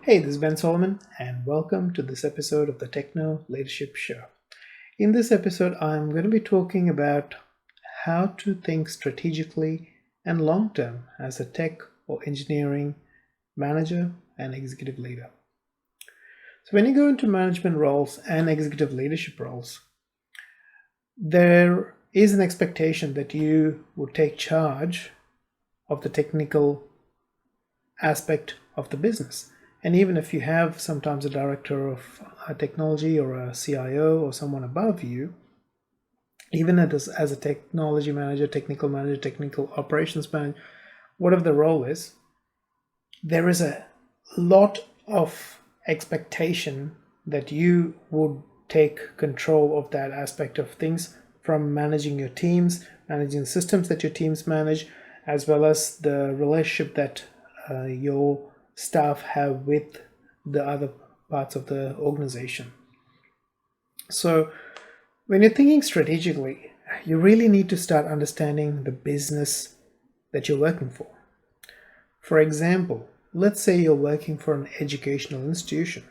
Hey, this is Ben Solomon, and welcome to this episode of the Techno Leadership Show. In this episode, I'm going to be talking about how to think strategically and long term as a tech or engineering manager and executive leader. So, when you go into management roles and executive leadership roles, there is an expectation that you would take charge of the technical aspect of the business. And even if you have sometimes a director of technology or a CIO or someone above you, even as a technology manager, technical operations manager, whatever the role is, there is a lot of expectation that you would take control of that aspect of things, from managing your teams, managing systems that your teams manage, as well as the relationship that your staff have with the other parts of the organization. So when you're thinking strategically, you really need to start understanding the business that you're working for. For example, let's say you're working for an educational institution.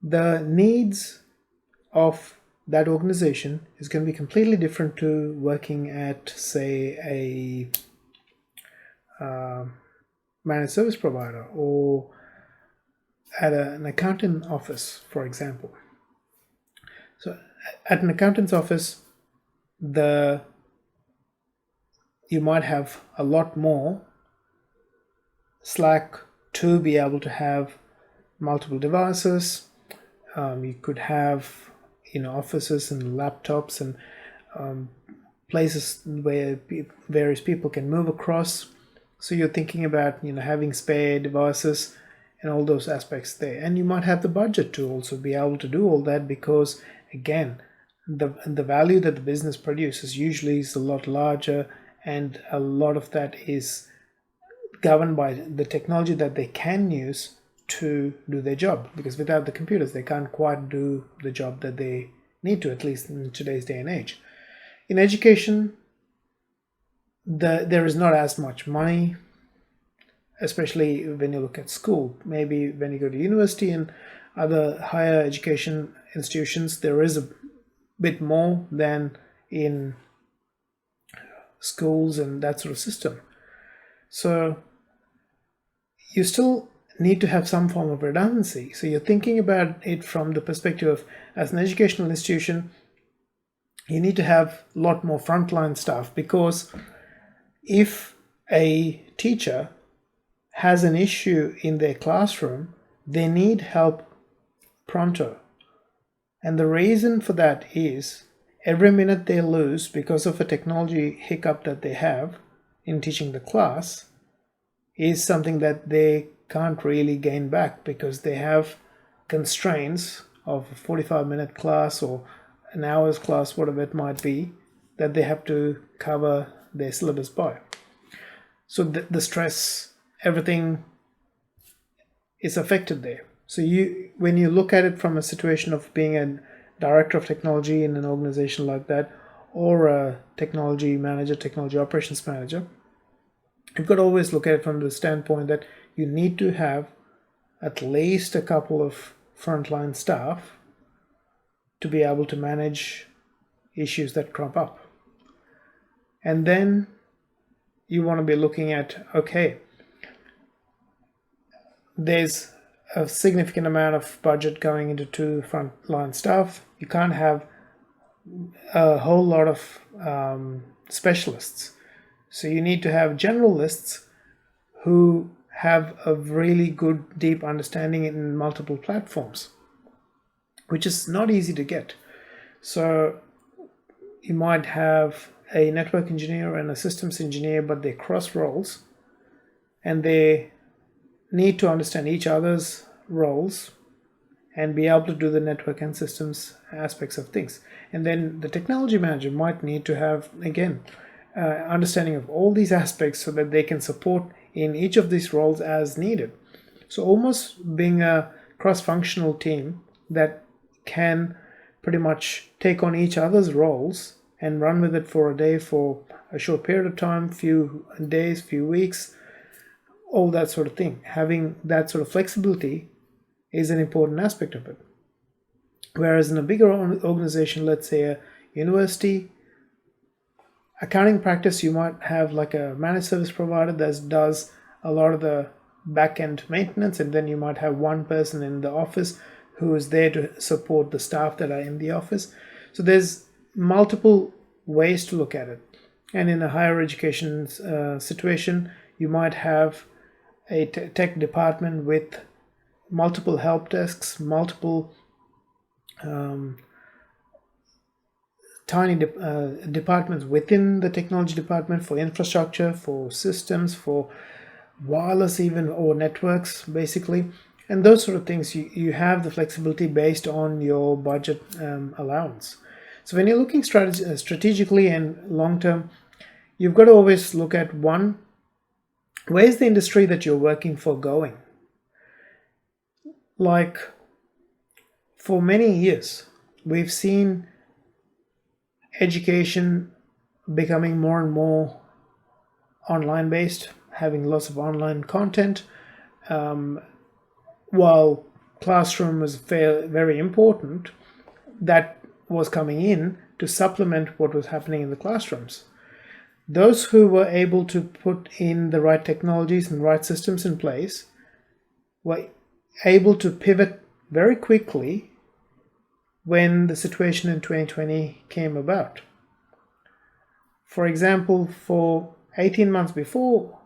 The needs of that organization is going to be completely different to working at, say, a managed service provider or at an accountant office, for example. So at an accountant's office, you might have a lot more slack to be able to have multiple devices. You could have offices and laptops and places where various people can move across. So you're thinking about having spare devices and all those aspects there, and you might have the budget to also be able to do all that, because again, the value that the business produces usually is a lot larger, and a lot of that is governed by the technology that they can use to do their job, because without the computers they can't quite do the job that they need to, at least in today's day and age. In education, there is not as much money, especially when you look at school. Maybe when you go to university and other higher education institutions, there is a bit more than in schools and that sort of system. So you still need to have some form of redundancy. So you're thinking about it from the perspective of, as an educational institution, you need to have a lot more frontline staff, because if a teacher has an issue in their classroom, they need help pronto. And the reason for that is every minute they lose because of a technology hiccup that they have in teaching the class is something that they can't really gain back, because they have constraints of a 45-minute class or an hour's class, whatever it might be, that they have to cover their syllabus by. So the stress, everything is affected there. So when you look at it from a situation of being a director of technology in an organization like that, or a technology manager, technology operations manager, you've got to always look at it from the standpoint that you need to have at least a couple of frontline staff to be able to manage issues that crop up. And then you want to be looking at, okay, there's a significant amount of budget going into two frontline staff. You can't have a whole lot of specialists. So you need to have generalists who have a really good, deep understanding in multiple platforms, which is not easy to get. So you might have a network engineer and a systems engineer, but they cross roles, and they need to understand each other's roles and be able to do the network and systems aspects of things. And then the technology manager might need to have, again, understanding of all these aspects so that they can support in each of these roles as needed. So almost being a cross-functional team that can pretty much take on each other's roles and run with it for a day, for a short period of time, few days, few weeks, all that sort of thing. Having that sort of flexibility is an important aspect of it. Whereas in a bigger organization, let's say a university, accounting practice, you might have like a managed service provider that does a lot of the back-end maintenance, and then you might have one person in the office who is there to support the staff that are in the office. So there's multiple ways to look at it. And in a higher education situation, you might have a tech department with multiple help desks, multiple tiny departments within the technology department for infrastructure, for systems, for wireless even, or networks basically. And those sort of things, you have the flexibility based on your budget allowance. So when you're looking strategically and long term, you've got to always look at one, where's the industry that you're working for going? Like for many years, we've seen education becoming more and more online based, having lots of online content. While classroom was very important, that was coming in to supplement what was happening in the classrooms. Those who were able to put in the right technologies and right systems in place were able to pivot very quickly when the situation in 2020 came about. For example, for 18 months before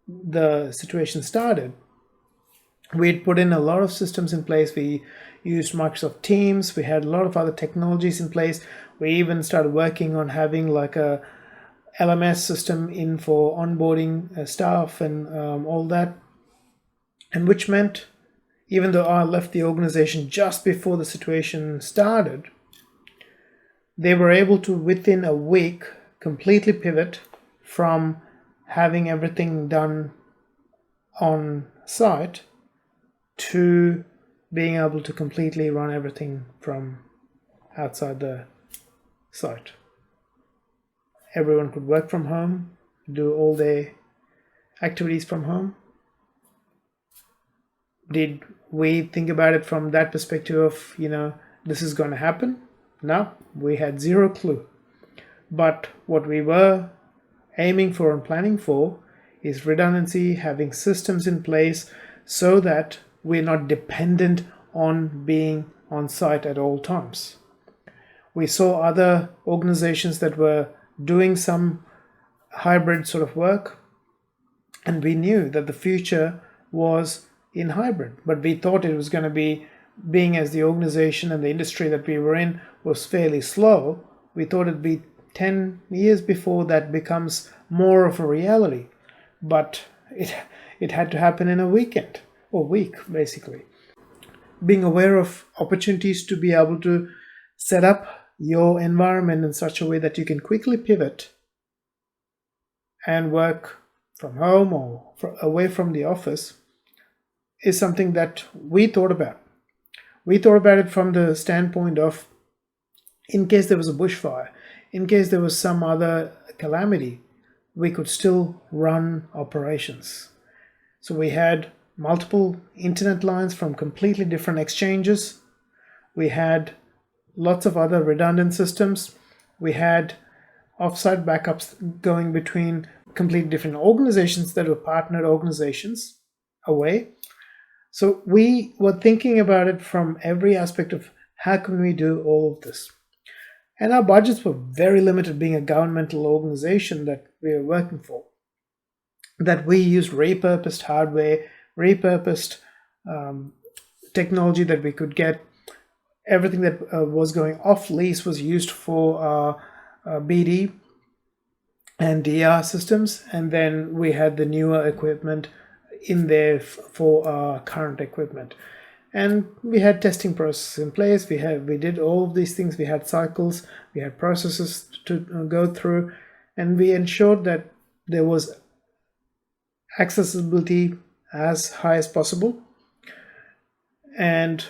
the situation started, we'd put in a lot of systems in place. We used Microsoft Teams. We had a lot of other technologies in place. We even started working on having like a LMS system in for onboarding staff and all that. And which meant, even though I left the organization just before the situation started, they were able to, within a week, completely pivot from having everything done on site to being able to completely run everything from outside the site. Everyone could work from home, do all their activities from home. Did we think about it from that perspective of, this is going to happen? No, we had zero clue. But what we were aiming for and planning for is redundancy, having systems in place so that we're not dependent on being on site at all times. We saw other organizations that were doing some hybrid sort of work, and we knew that the future was in hybrid, but we thought it was going to be, being as the organization and the industry that we were in was fairly slow, we thought it'd be 10 years before that becomes more of a reality. But it had to happen in a weekend or week, basically. Being aware of opportunities to be able to set up your environment in such a way that you can quickly pivot and work from home or away from the office is something that we thought about. We thought about it from the standpoint of, in case there was a bushfire, in case there was some other calamity, we could still run operations. So we had multiple internet lines from completely different exchanges. We had lots of other redundant systems. We had offsite backups going between completely different organizations that were partnered organizations away. So we were thinking about it from every aspect of how can we do all of this. And our budgets were very limited, being a governmental organization that we were working for. That we used repurposed hardware, repurposed technology that we could get. Everything that was going off lease was used for BD and DR systems, and then we had the newer equipment in there for our current equipment. And we had testing processes in place. We did all of these things. We had cycles, we had processes to go through, and we ensured that there was accessibility as high as possible, and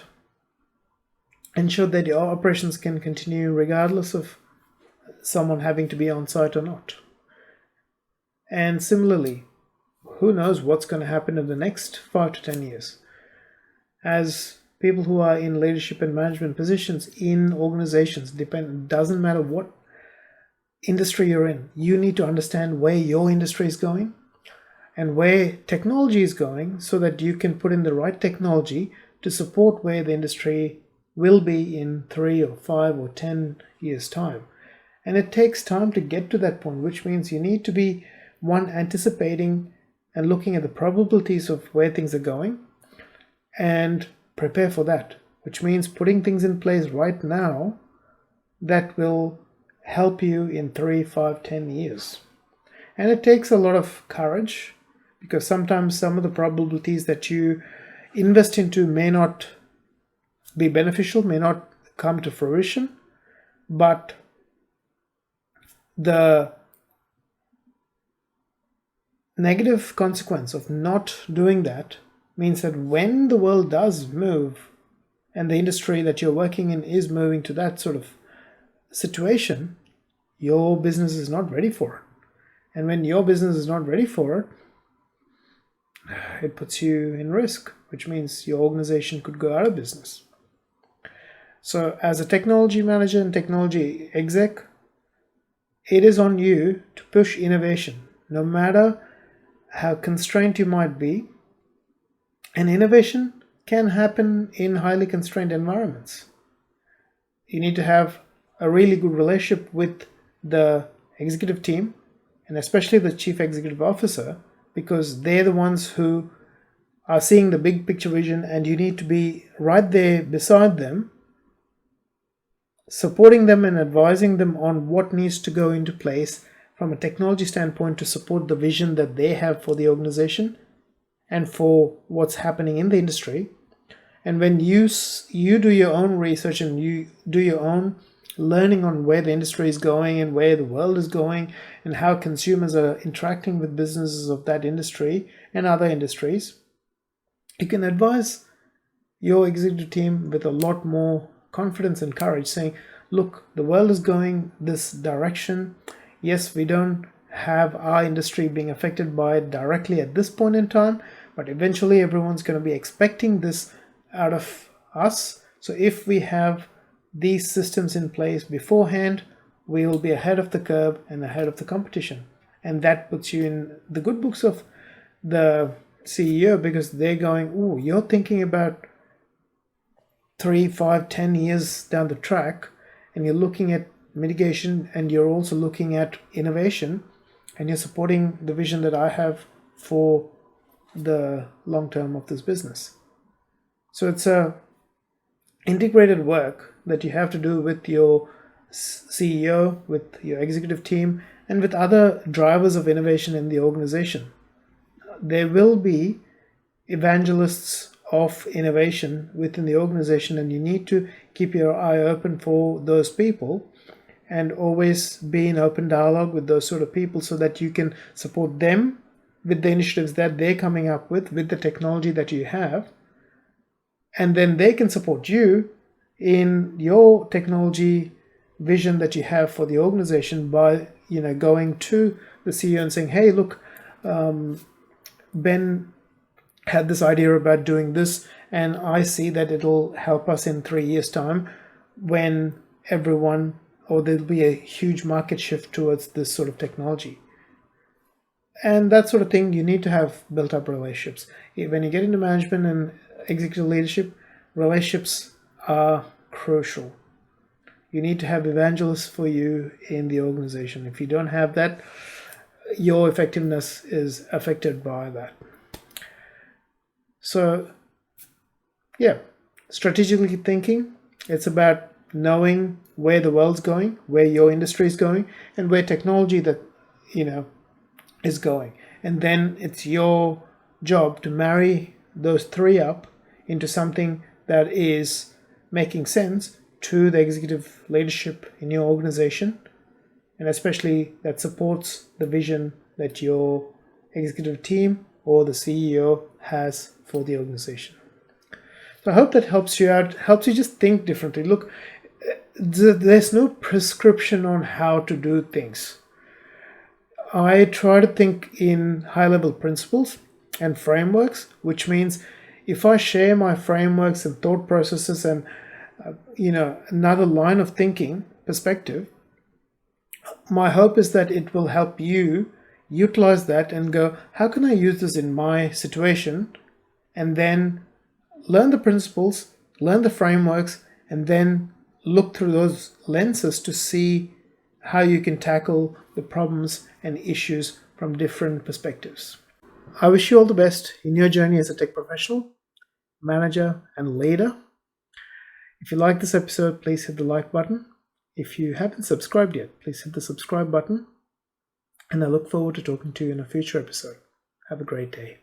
ensured that your operations can continue regardless of someone having to be on site or not. And similarly, who knows what's going to happen in the next 5 to 10 years. As people who are in leadership and management positions in organizations, doesn't matter what industry you're in, you need to understand where your industry is going and where technology is going, so that you can put in the right technology to support where the industry will be in 3 or 5 or 10 years' time. And it takes time to get to that point, which means you need to be, one, anticipating and looking at the probabilities of where things are going and prepare for that, which means putting things in place right now that will help you in 3, 5, 10 years. And it takes a lot of courage, because sometimes some of the probabilities that you invest into may not be beneficial, may not come to fruition, but the negative consequence of not doing that means that when the world does move and the industry that you're working in is moving to that sort of situation, your business is not ready for it. And when your business is not ready for it, it puts you in risk, which means your organization could go out of business. So as a technology manager and technology exec, it is on you to push innovation, no matter how constrained you might be. And innovation can happen in highly constrained environments. You need to have a really good relationship with the executive team, and especially the chief executive officer, because they're the ones who are seeing the big picture vision, and you need to be right there beside them, supporting them and advising them on what needs to go into place from a technology standpoint to support the vision that they have for the organization and for what's happening in the industry. And when you do your own research and you do your own learning on where the industry is going and where the world is going and how consumers are interacting with businesses of that industry and other industries, you can advise your executive team with a lot more confidence and courage, saying, look, the world is going this direction. Yes, we don't have our industry being affected by it directly at this point in time, but eventually everyone's going to be expecting this out of us. So if we have these systems in place beforehand, we will be ahead of the curve and ahead of the competition. And that puts you in the good books of the CEO, because they're going, oh, you're thinking about 3, 5, 10 years down the track, and you're looking at mitigation, and you're also looking at innovation, and you're supporting the vision that I have for the long term of this business. So it's a integrated work that you have to do with your CEO, with your executive team, and with other drivers of innovation in the organization. There will be evangelists of innovation within the organization, and you need to keep your eye open for those people and always be in open dialogue with those sort of people, so that you can support them with the initiatives that they're coming up with the technology that you have, and then they can support you in your technology vision that you have for the organization by going to the CEO and saying, hey, look, Ben had this idea about doing this, and I see that it'll help us in 3 years' time when there'll be a huge market shift towards this sort of technology. And that sort of thing, you need to have built up relationships. When you get into management and executive leadership, relationships are crucial. You need to have evangelists for you in the organization. If you don't have that, your effectiveness is affected by that. So, strategically thinking, it's about knowing where the world's going, where your industry is going, and where technology that is going. And then it's your job to marry those three up into something that is making sense to the executive leadership in your organization, and especially that supports the vision that your executive team or the CEO has for the organization. So I hope that helps you out, helps you just think differently. Look, there's no prescription on how to do things. I try to think in high-level principles and frameworks, which means if I share my frameworks and thought processes and another line of thinking perspective, my hope is that it will help you utilize that and go, how can I use this in my situation? And then learn the principles, learn the frameworks, and then look through those lenses to see how you can tackle the problems and issues from different perspectives. I wish you all the best in your journey as a tech professional, manager, and leader. If you like this episode, please hit the like button. If you haven't subscribed yet, please hit the subscribe button. And I look forward to talking to you in a future episode. Have a great day.